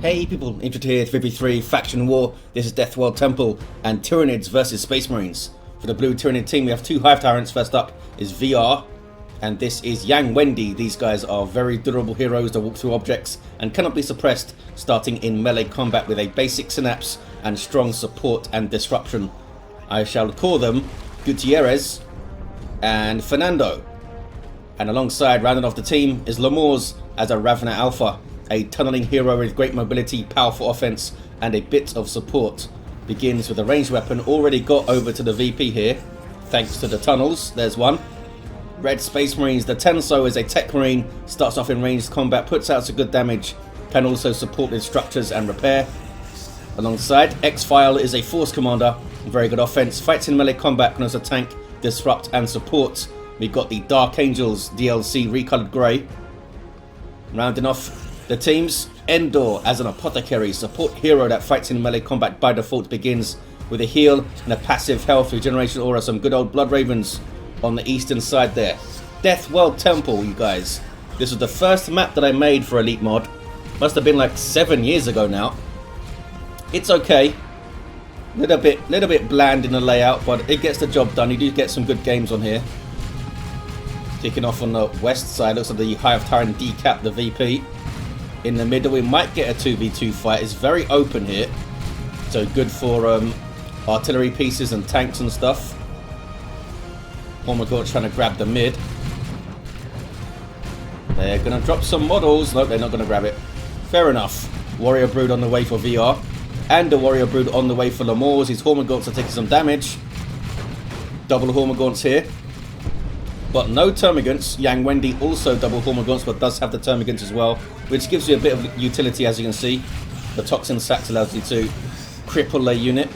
Hey people, Infantry here, 53 Faction War. This is Death World Temple and Tyranids versus Space Marines. For the blue Tyranid team, we have two Hive Tyrants. First up is VR, and this is wenDi. These guys are very durable heroes that walk through objects and cannot be suppressed, starting in melee combat with a basic synapse and strong support and disruption. I shall call them Gutierrez and Fernando. And alongside, rounding off the team, is Lemurs as a Ravna Alpha, a tunneling hero with great mobility, powerful offense, and a bit of support. Begins with a ranged weapon, already got over to the VP here, thanks to the tunnels. There's one. Red Space Marines, the Tenso is a Techmarine, starts off in ranged combat, puts out some good damage, can also support with structures and repair. Alongside, XPhial is a Force Commander, very good offense, fights in melee combat, can also tank, disrupt, and support. We've got the Dark Angels DLC recolored grey. Rounding off the teams, Endor as an Apothecary, support hero that fights in melee combat by default, begins with a heal and a passive health regeneration aura. Some good old Blood Ravens on the eastern side there. Death World Temple, you guys. This was the first map that I made for Elite Mod. Must have been like 7 years ago now. It's okay. Little bit bland in the layout, but it gets the job done. You do get some good games on here. Kicking off on the west side, looks like the Hive Tyrant decap the VP. In the middle, we might get a 2v2 fight. It's very open here, so good for artillery pieces and tanks and stuff. Hormagaunt trying to grab the mid. They're going to drop some models. Nope, they're not going to grab it. Fair enough. Warrior Brood on the way for VR. And a Warrior Brood on the way for Lemurs. His Hormagaunts are taking some damage. Double Hormagaunts here. But no Termagants. wenDi also double Hormagaunts, but does have the Termagants as well, which gives you a bit of utility, as you can see. The Toxin Sacks allows you to cripple a unit,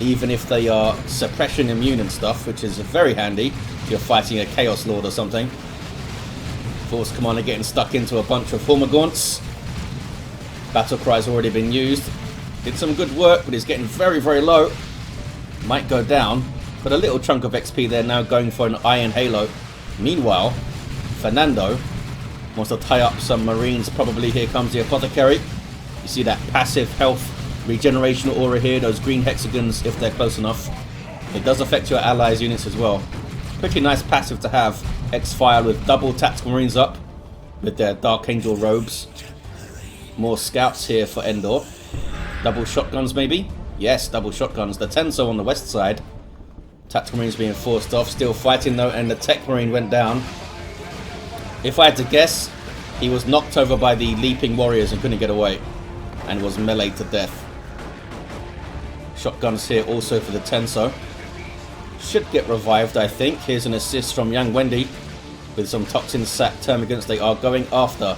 even if they are suppression immune and stuff, which is very handy if you're fighting a Chaos Lord or something. Force Commander getting stuck into a bunch of Hormagaunts. Battle Cry's already been used. Did some good work, but he's getting very, very low. Might go down. But a little chunk of XP there, now going for an Iron Halo. Meanwhile, Fernando wants to tie up some Marines. Probably here comes the Apothecary. You see that passive health regeneration aura here, those green hexagons if they're close enough. It does affect your allies' units as well. Pretty nice passive to have. XPhial with double tactical Marines up with their Dark Angel robes. More scouts here for Endor. Double shotguns maybe? Yes, double shotguns. The Tenso on the west side. Tactical Marines being forced off, still fighting though, and the Techmarine went down. If I had to guess, he was knocked over by the leaping warriors and couldn't get away, and was meleeed to death. Shotguns here also for the Tenso. Should get revived, I think. Here's an assist from wenDi with some Toxin Sack Termagants. They are going after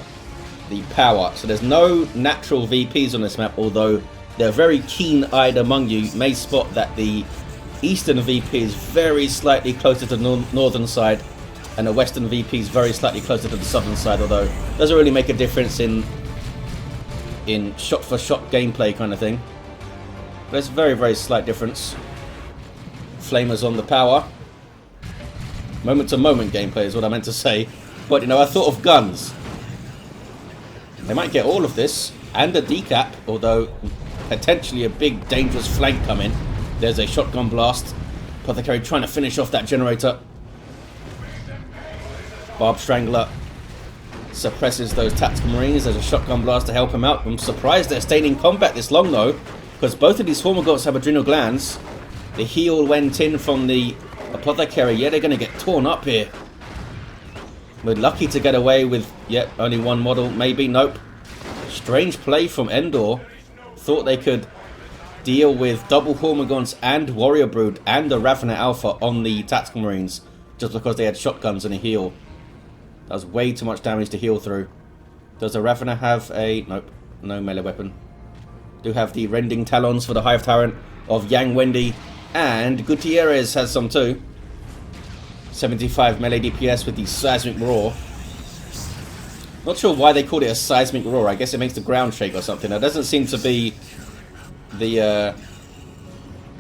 the power. So there's no natural VPs on this map, although they're very keen-eyed among you. You may spot that the eastern VP is very slightly closer to the northern side, and the western VP is very slightly closer to the southern side, although it doesn't really make a difference in shot-for-shot gameplay kind of thing. But it's a very, very slight difference. Flamers on the power. Moment-to-moment gameplay is what I meant to say. But, you know, I thought of guns. They might get all of this, and a decap, although potentially a big, dangerous flank coming. There's a shotgun blast. Apothecary trying to finish off that generator. Barb Strangler suppresses those tactical Marines. There's a shotgun blast to help him out. I'm surprised they're staying in combat this long though, because both of these Hormagaunts have adrenal glands. The heal went in from the Apothecary. Yeah, they're going to get torn up here. We're lucky to get away with, yep, only one model. Maybe, nope. Strange play from Endor. Thought they could deal with double Hormagaunts and Warrior Brood and a Ravna Alpha on the Tactical Marines just because they had shotguns and a heal. That was way too much damage to heal through. Does a Ravna have a... Nope, no melee weapon. Do have the Rending Talons for the Hive Tyrant of wenDi, and Gutierrez has some too. 75 melee DPS with the Seismic Roar. Not sure why they called it a Seismic Roar. I guess it makes the ground shake or something. That doesn't seem to be the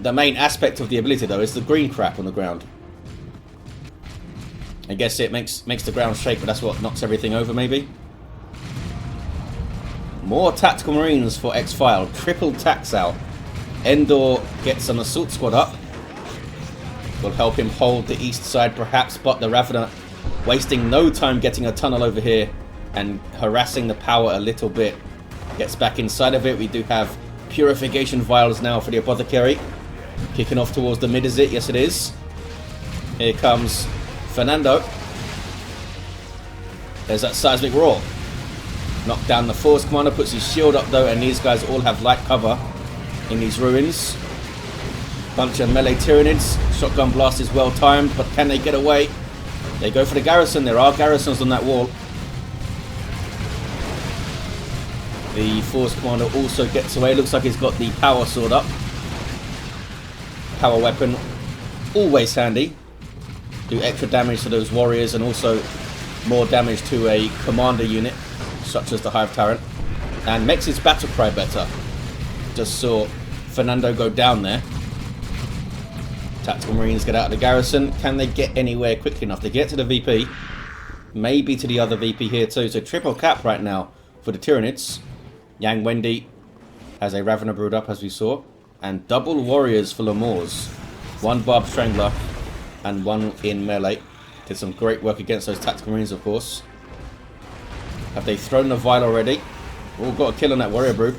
main aspect of the ability though. It's the green crap on the ground. I guess it makes the ground shake, but that's what knocks everything over maybe. More tactical marines for XPhial. Triple tax out. Endor gets an assault squad up. Will help him hold the east side perhaps, but the Ravener wasting no time getting a tunnel over here and harassing the power a little bit. Gets back inside of it. We do have purification vials now for the Apothecary. Kicking off towards the mid, is it? Yes, it is. Here comes Fernando. There's that seismic roar. Knocked down the Force Commander, puts his shield up though, and these guys all have light cover in these ruins. Bunch of melee Tyranids. Shotgun blast is well timed, but can they get away? They go for the garrison. There are garrisons on that wall. The Force Commander also gets away. Looks like he's got the power sword up. Power weapon, always handy. Do extra damage to those warriors and also more damage to a commander unit, such as the Hive Tyrant. And makes his battle cry better. Just saw Fernando go down there. Tactical Marines get out of the garrison. Can they get anywhere quickly enough? They get to the VP. Maybe to the other VP here too. So triple cap right now for the Tyranids. Yang wenDi has a Ravener brewed up, as we saw. And double warriors for Lemurs. One Barb Strangler and one in melee. Did some great work against those tactical marines, of course. Have they thrown the vial already? Oh, got a kill on that warrior brood.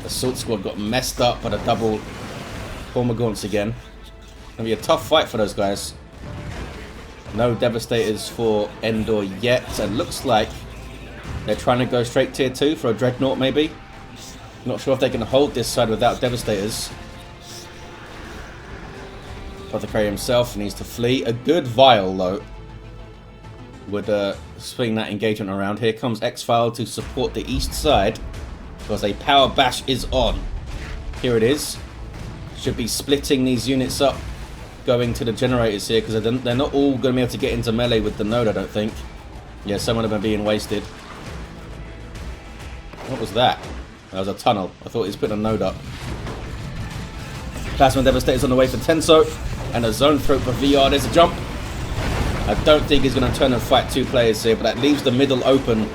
Assault squad got messed up by the double Hormagaunts again. Gonna be a tough fight for those guys. No Devastators for Endor yet. And looks like they're trying to go straight tier 2 for a Dreadnought maybe. Not sure if they can hold this side without Devastators. Apothecary himself needs to flee. A good vial though would swing that engagement around. Here comes XPhial to support the east side because a power bash is on. Here it is. Should be splitting these units up, going to the generators here because they're not all going to be able to get into melee with the node, I don't think. Yeah, some of them are being wasted. What was that? That was a tunnel. I thought he was putting a node up. Plasma Devastator's on the way for Tenso. And a zone throat for VR. There's a jump. I don't think he's going to turn and fight two players here, but that leaves the middle open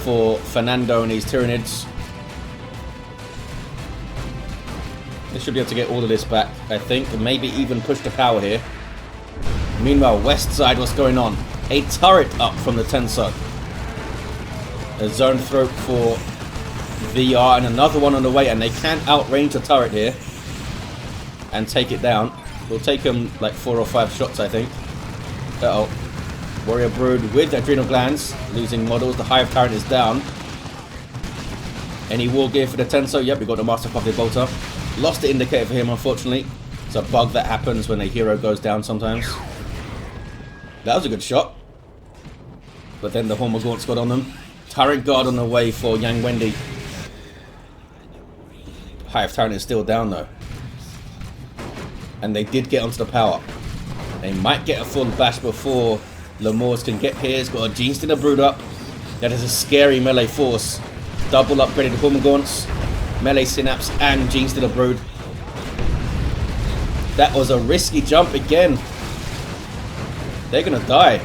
for Fernando and his Tyranids. They should be able to get all of this back, I think, and maybe even push the power here. Meanwhile, west side, what's going on? A turret up from the Tenso. A zone throat for VR and another one on the way, and they can outrange the turret here and take it down. Will take them like 4 or 5 shots, I think. Uh-oh. Warrior Brood with adrenal glands, losing models. The Hive Tyrant is down. Any war gear for the Tenso? Yep, we got the Master Copy Bolter. Lost the indicator for him, unfortunately. It's a bug that happens when a hero goes down sometimes. That was a good shot. But then the Hormagaunts got on them. Tyrant Guard on the way for Yang wenDi. Hive Tyrant is still down though. And they did get onto the power. They might get a full bash before Lemurs can get here. He's got a Genestealer brewed up. That is a scary melee force. Double upgraded Hormagaunts, melee Synapse, and Genestealer brood. That was a risky jump again. They're gonna die.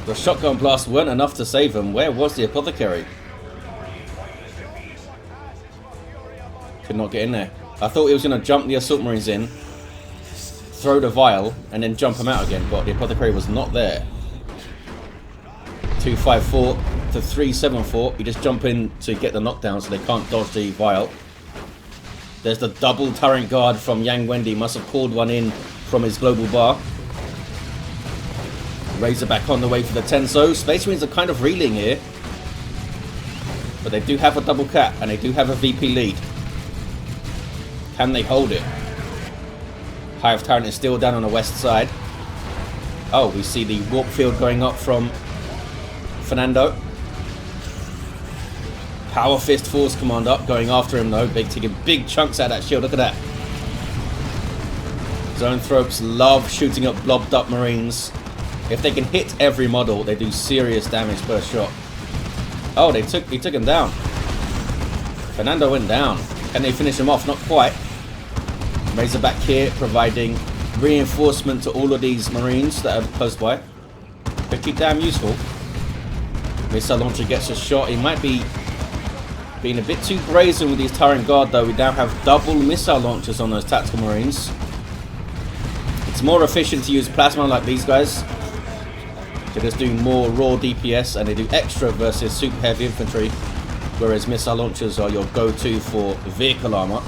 The shotgun blast weren't enough to save them. Where was the Apothecary? Could not get in there. I thought he was going to jump the Assault Marines in, throw the vial, and then jump them out again, but the Apothecary was not there. 254 to 374. You just jump in to get the knockdown so they can't dodge the vial. There's the double Tyrant Guard from Yang wenDi. Must have pulled one in from his global bar. Razorback on the way for the Tenso. Space Marines are kind of reeling here. But they do have a double cap and they do have a VP lead. Can they hold it? Hive Tyrant is still down on the west side. Oh, we see the warp field going up from Fernando. Power Fist Force Command up, going after him though. Taking big chunks out of that shield. Look at that. Zoanthropes love shooting up blobbed up Marines. If they can hit every model, they do serious damage per shot. Oh, he took him down. Fernando went down. Can they finish him off? Not quite. Razorback here, providing reinforcement to all of these Marines that are close by. Pretty damn useful. Missile launcher gets a shot. He might be being a bit too brazen with his Tyrant Guard, though. We now have double missile launchers on those tactical marines. It's more efficient to use plasma like these guys. They just do more raw DPS and they do extra versus super heavy infantry, whereas missile launchers are your go-to for vehicle armor.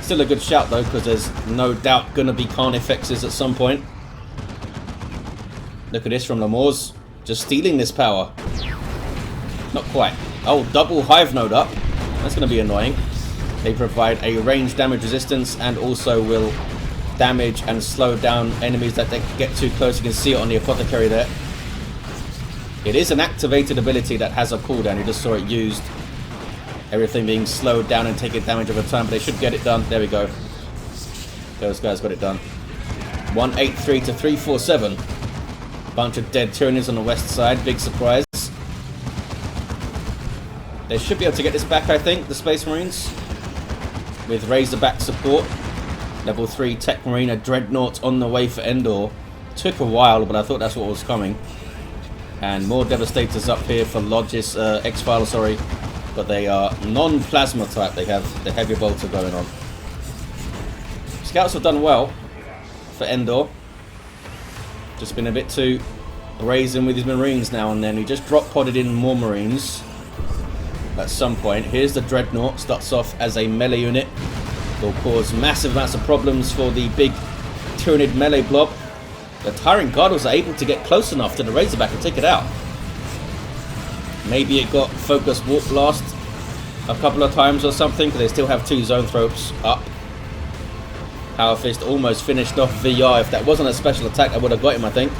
Still a good shout though, because there's no doubt gonna be carnifexes at some point. Look at this from Lemurs, just stealing this power. Not quite. Oh, double hive node up. That's gonna be annoying. They provide a range damage resistance and also will damage and slow down enemies that they get too close. You can see it on the Apothecary there. It is an activated ability that has a cooldown. You just saw it used. Everything being slowed down and taking damage over time, but they should get it done. There we go. Those guys got it done. 183 to 347. Bunch of dead Tyranids on the west side. Big surprise. They should be able to get this back, I think, the Space Marines, with Razorback support. Level 3 Techmarine, a Dreadnought on the way for Endor. Took a while, but I thought that's what was coming. And more Devastators up here for Logis, XPhial, sorry. But they are non-plasma type. They have the heavy bolter going on. Scouts have done well for Endor. Just been a bit too brazen with his Marines now and then. He just drop podded in more Marines at some point. Here's the Dreadnought. Starts off as a melee unit. Will cause massive amounts of problems for the big Tyranid melee blob. The Tyrant Guard was able to get close enough to the Razorback and take it out. Maybe it got focused warp blast a couple of times or something, because they still have 2 zone thropes up. Power Fist almost finished off VR. If that wasn't a special attack, I would have got him, I think.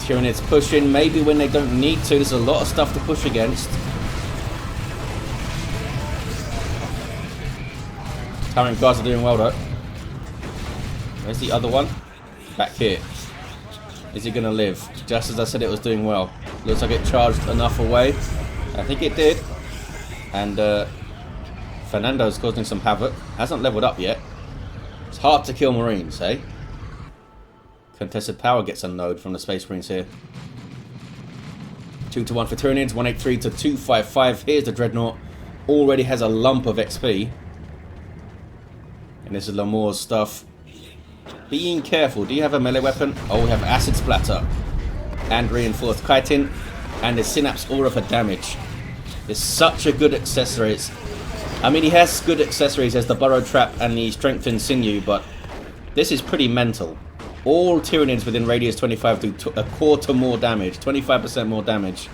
Tyranids pushing, maybe when they don't need to. There's a lot of stuff to push against. Tyrant Guards are doing well though. Where's the other one? Back here. Is he going to live? Just as I said it was doing well. Looks like it charged enough away. I think it did. And Fernando's causing some havoc. Hasn't leveled up yet. It's hard to kill Marines, eh? Contested power gets a node from the Space Marines here. 2 to 1 for Tyranids. 183 to 255. Here's the Dreadnought. Already has a lump of XP. And this is Lemurs stuff. Being careful. Do you have a melee weapon? Oh, we have Acid Splatter. And Reinforced Chitin. And the Synapse Aura for damage. It's such a good accessory. I mean, he has good accessories as the Burrow Trap and the Strengthened Sinew, but this is pretty mental. All Tyranids within radius 25 do a quarter more damage. 25% more damage.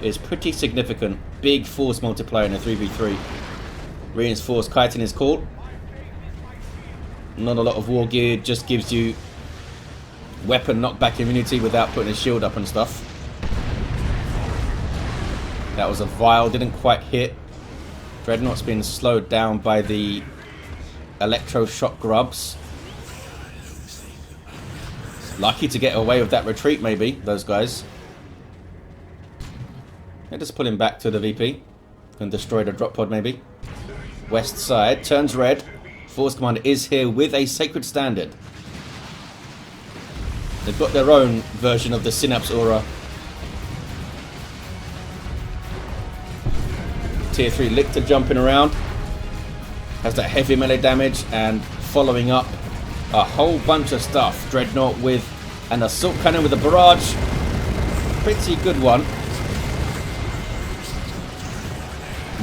Is pretty significant. Big force multiplier in a 3v3. Reinforced Chitin is called. Not a lot of war gear, just gives you weapon knockback immunity without putting a shield up and stuff. That was a vial, didn't quite hit. Dreadnought's been slowed down by the electroshock grubs. Lucky to get away with that retreat, maybe, those guys. They're just pulling back to the VP. And destroy the drop pod, maybe. West side, turns red. Force Commander is here with a Sacred Standard. They've got their own version of the Synapse Aura. Tier 3 Lictor jumping around. Has that heavy melee damage and following up a whole bunch of stuff. Dreadnought with an Assault Cannon with a barrage. Pretty good one.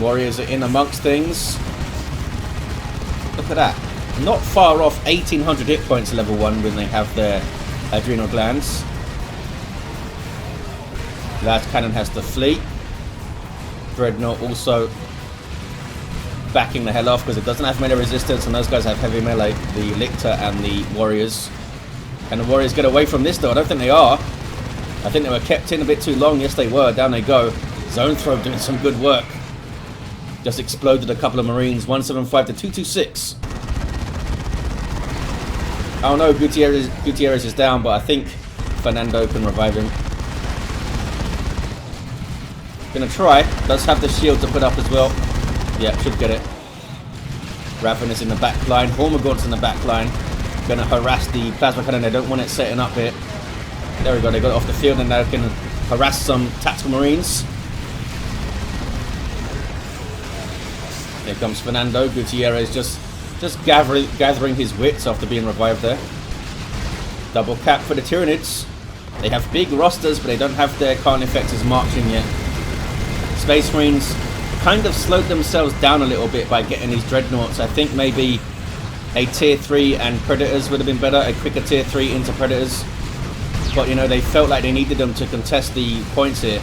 Warriors are in amongst things. Look at that. Not far off 1800 hit points level 1 when they have their adrenal glands. That cannon has to flee. Dreadnought also backing the hell off because it doesn't have melee resistance and those guys have heavy melee, the Lictor and the Warriors. Can the Warriors get away from this though? I don't think they are. I think they were kept in a bit too long. Yes they were. Down they go. Zone Throw doing some good work. Just exploded a couple of Marines. 175 to 226. Oh no, Gutierrez is down, but I think Fernando can revive him. Gonna try. Does have the shield to put up as well. Yeah, should get it. Raven is in the back line. Hormagaunt's in the back line. Gonna harass the plasma cannon. They don't want it setting up here. There we go, they got it off the field and now can harass some tactical marines. Here comes Fernando. Gutierrez just gathering his wits after being revived there. Double cap for the Tyranids. They have big rosters, but they don't have their Carnifexes marching yet. Space Marines kind of slowed themselves down a little bit by getting these Dreadnoughts. I think maybe a tier 3 and Predators would have been better. A quicker tier 3 into Predators. But, you know, they felt like they needed them to contest the points here.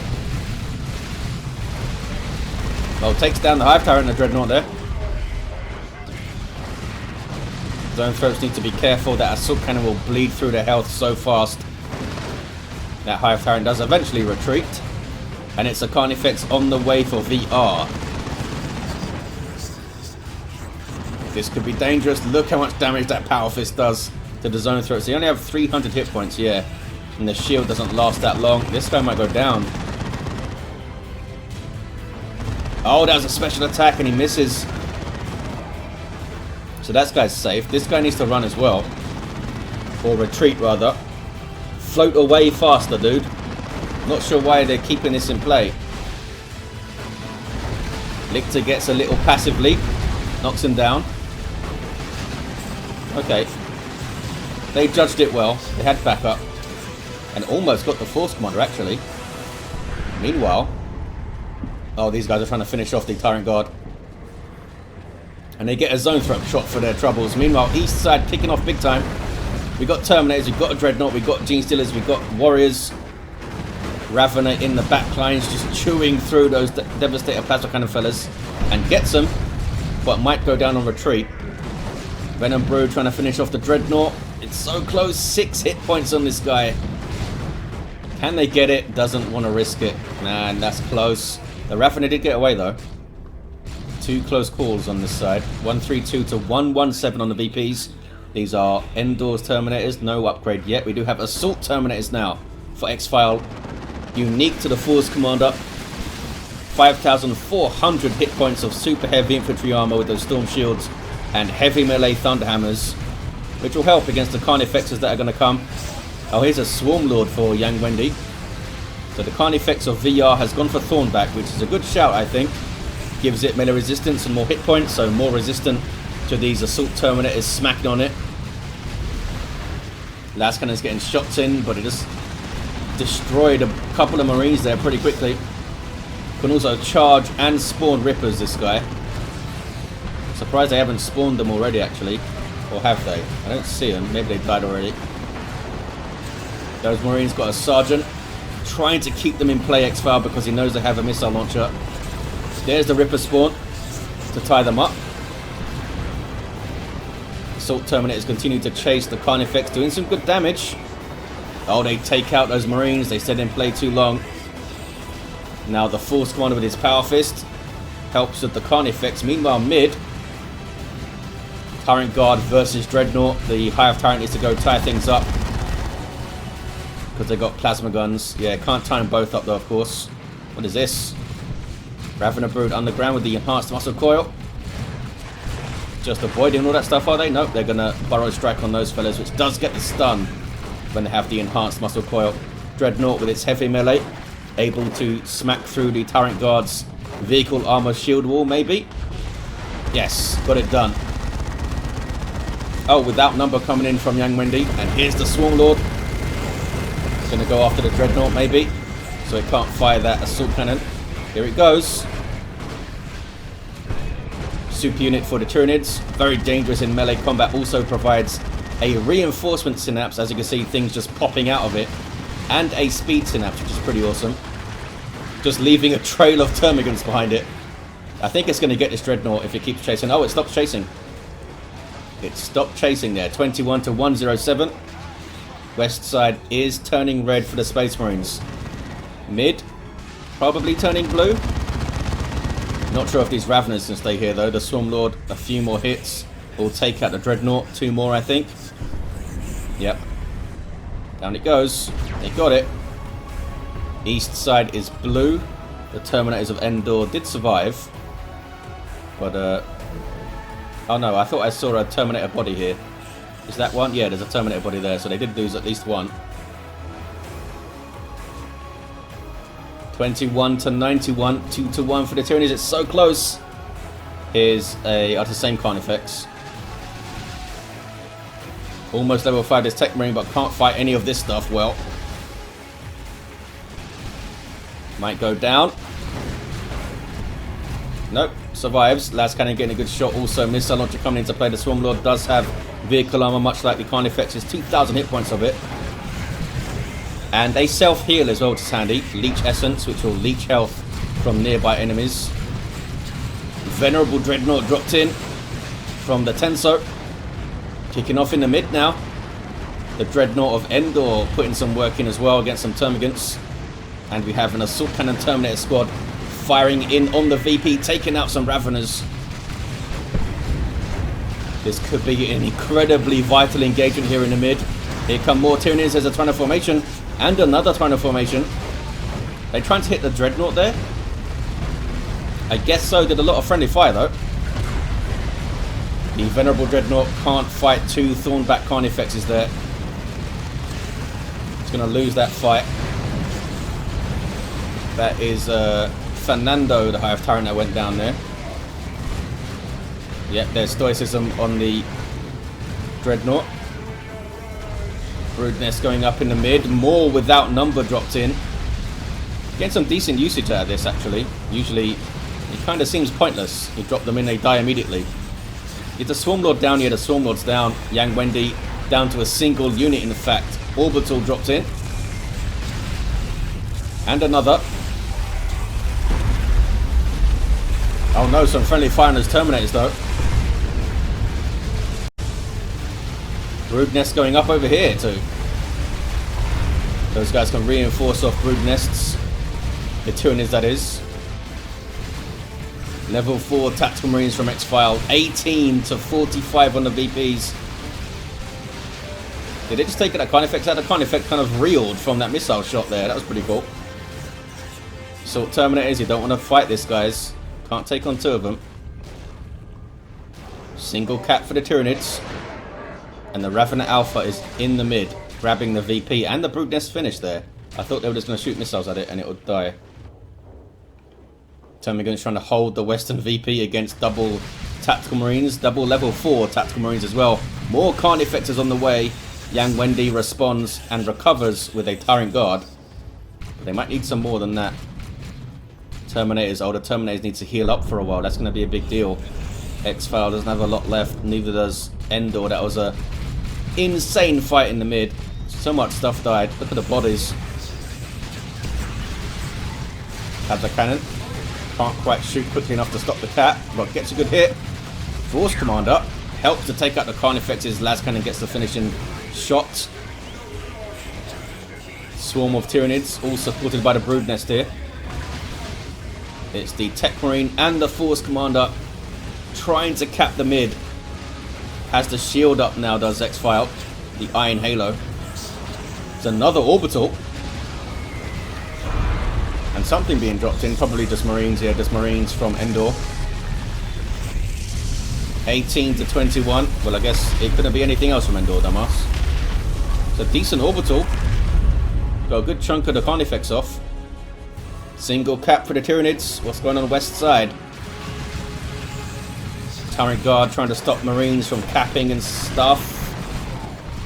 Well, takes down the Hive Tyrant and the Dreadnought there. Zone throats need to be careful. That Assault Cannon will bleed through their health so fast. That Hive Tyrant does eventually retreat. And it's a Carnifex on the way for VR. This could be dangerous. Look how much damage that Power Fist does to the Zone throats. They only have 300 hit points, yeah. And the shield doesn't last that long. This guy might go down. Oh, that was a special attack and he misses. So that guy's safe. This guy needs to run as well. Or retreat, rather. Float away faster, dude. Not sure why they're keeping this in play. Lictor gets a little passive leap. Knocks him down. Okay. They judged it well. They had backup. And almost got the Force Commander, actually. Meanwhile... Oh, these guys are trying to finish off the Tyrant Guard. And they get a Zone Throat shot for their troubles. Meanwhile, East side kicking off big time. We got Terminators, we've got a Dreadnought, we've got Gene Stealers, we've got Warriors. Ravener in the back lines, just chewing through those Devastator Plasma Cannon fellas. And gets them, but might go down on retreat. Venom Brood trying to finish off the Dreadnought. It's so close, 6 hit points on this guy. Can they get it? Doesn't want to risk it. Nah, and that's close. The Ravener did get away though. 2 close calls on this side. 132 to 117 on the VPs. These are Endor's Terminators. No upgrade yet. We do have Assault Terminators now for XPhial. Unique to the Force Commander. 5,400 hit points of super heavy infantry armor with those Storm Shields and heavy melee Thunderhammers, which will help against the Carnifexes that are going to come. Oh, here's a Swarm Lord for young wenDi. So the Carnifex of VR has gone for Thornback, which is a good shout, I think. Gives it melee resistance and more hit points, so more resistant to these Assault Terminators smacking on it. Last Cannon's getting shots in, but it just destroyed a couple of Marines there pretty quickly. Can also charge and spawn Rippers, this guy. Surprised they haven't spawned them already, actually. Or have they? I don't see them. Maybe they died already. Those Marines got a Sergeant. Trying to keep them in play, XPhial, because he knows they have a missile launcher. There's the Ripper spawn to tie them up. Assault Terminators continue to chase the Carnifex, doing some good damage. Oh, they take out those Marines. They stayed in play too long. Now the Force Commander with his Power Fist helps with the Carnifex. Meanwhile, mid, Tyrant Guard versus Dreadnought. The Hive Tyrant needs to go tie things up because they got plasma guns. Yeah, can't tie them both up though, of course. What is this? Ravener Brood underground with the enhanced muscle coil. Just avoiding all that stuff, are they? Nope, they're gonna burrow strike on those fellas, which does get the stun when they have the enhanced muscle coil. Dreadnought with its heavy melee, able to smack through the Tyrant Guard's vehicle armor shield wall, maybe? Yes, got it done. Oh, with outnumber coming in from young wenDi, and here's the Swarm Lord. Gonna go after the Dreadnought, maybe, so it can't fire that Assault Cannon. Here it goes. Super unit for the Tyranids. Very dangerous in melee combat. Also provides a reinforcement synapse, as you can see, things just popping out of it, and a speed synapse, which is pretty awesome. Just leaving a trail of termagants behind it. I think it's going to get this Dreadnought if it keeps chasing. Oh, it stopped chasing. It stopped chasing there. 21 to 107. West side is turning red for the Space Marines. Mid, probably turning blue. Not sure if these Raveners can stay here though. The Swarm Lord, a few more hits will take out the Dreadnought. 2 more, I think. Yep. Down it goes. They got it. East side is blue. The Terminators of Endor did survive. But, oh no, I thought I saw a Terminator body here. Is that one? Yeah, there's a Terminator body there, so they did lose at least one. 21 to 91, 2 to 1 for the Tyranids. It's so close. Here's the same Carnifex. Almost level 5 this Techmarine, but can't fight any of this stuff well. Might go down. Nope, survives. Last Cannon getting a good shot. Also, missile launcher coming into play. The Swarmlord does have vehicle armor, much like the Carnifex's 2,000 hit points of it. And a self-heal as well, which is handy. Leech Essence, which will leech health from nearby enemies. Venerable Dreadnought dropped in from the Tenso. Kicking off in the mid now. The Dreadnought of Endor putting some work in as well against some Termagants. And we have an Assault Cannon Terminator squad firing in on the VP, taking out some Raveners. This could be an incredibly vital engagement here in the mid. Here come more Tyranids. There's a Tyranno formation. And another Tyranno formation. They're trying to hit the Dreadnought there. I guess so. Did a lot of friendly fire though. The Venerable Dreadnought can't fight two Thornback Carnifexes there. It's going to lose that fight. That is Fernando, the Hive Tyrant, that went down there. Yep, there's Stoicism on the Dreadnought. Brood Nest going up in the mid. More without number dropped in. Getting some decent usage out of this, actually. Usually, it kind of seems pointless. You drop them in, they die immediately. Get the Swarmlord down here. The Swarmlord's down. Yang wenDi down to a single unit, in fact. Orbital dropped in. And another. Oh no, some friendly fire on those Terminators though. Brood Nest going up over here too. Those guys can reinforce off Brood Nests. The Tyranids, that is. Level 4 Tactical Marines from XPhial. 18 to 45 on the VPs. Did it just take that Carnifex out? The Carnifex kind of reeled from that missile shot there. That was pretty cool. Assault Terminators, you don't want to fight this, guys. Can't take on two of them. Single cap for the Tyranids. And the Ravener Alpha is in the mid, grabbing the VP. And the Brood Nest finished there. I thought they were just going to shoot missiles at it and it would die. Termagant's trying to hold the Western VP against double Tactical Marines. Double level 4 Tactical Marines as well. More Carnifexes on the way. Yang wenDi responds and recovers with a Tyrant Guard. But they might need some more than that. Terminators, older Terminators need to heal up for a while. That's going to be a big deal. XPhial doesn't have a lot left. Neither does Endor. That was a insane fight in the mid. So much stuff died. Look at the bodies. Have the cannon. Can't quite shoot quickly enough to stop the cat, but gets a good hit. Force Commander helps to take out the Carnifexes. Las Cannon gets the finishing shot. Swarm of Tyranids, all supported by the Brood Nest here. It's the Techmarine and the Force Commander trying to cap the mid. Has the shield up now, does XPhial. The Iron Halo. It's another Orbital. And something being dropped in, probably just Marines here, just Marines from Endor. 18 to 21. Well, I guess it couldn't be anything else from Endor, dumbass. It's a decent Orbital. Got a good chunk of the Carnifex off. Single cap for the Tyranids. What's going on the west side? Tyrant Guard trying to stop Marines from capping and stuff.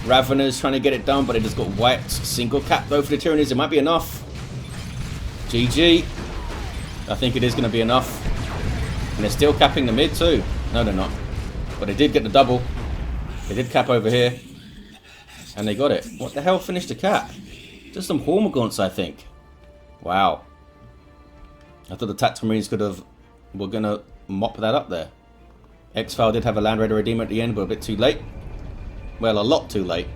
Raveners trying to get it done, but it just got wiped. Single cap though for the Tyranids. It might be enough. GG. I think it is going to be enough. And they're still capping the mid too. No, they're not. But they did get the double. They did cap over here. And they got it. What the hell finished the cap? Just some Hormagaunts, I think. Wow. I thought the Tactical Marines were going to mop that up there. XPhial did have a Land Raider Redeemer at the end, but a bit too late. Well, a lot too late.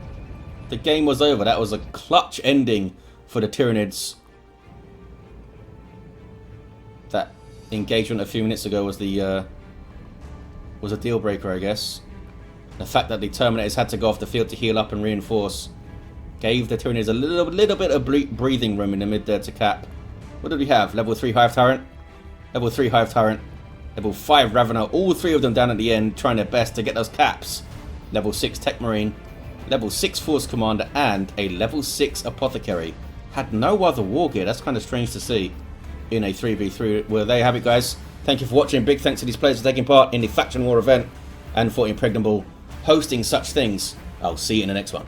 The game was over. That was a clutch ending for the Tyranids. That engagement a few minutes ago was a deal breaker, I guess. The fact that the Terminators had to go off the field to heal up and reinforce gave the Tyranids a little bit of breathing room in the mid there to cap. What did we have? Level 3 Hive Tyrant, Level 3 Hive Tyrant, Level 5 Ravener, all three of them down at the end trying their best to get those caps. Level 6 Techmarine, Level 6 Force Commander, and a Level 6 Apothecary. Had no other war gear, that's kind of strange to see. in a 3v3. Well, there you have it, guys. Thank you for watching. Big thanks to these players for taking part in the Faction War event and for Impregnable hosting such things. I'll see you in the next one.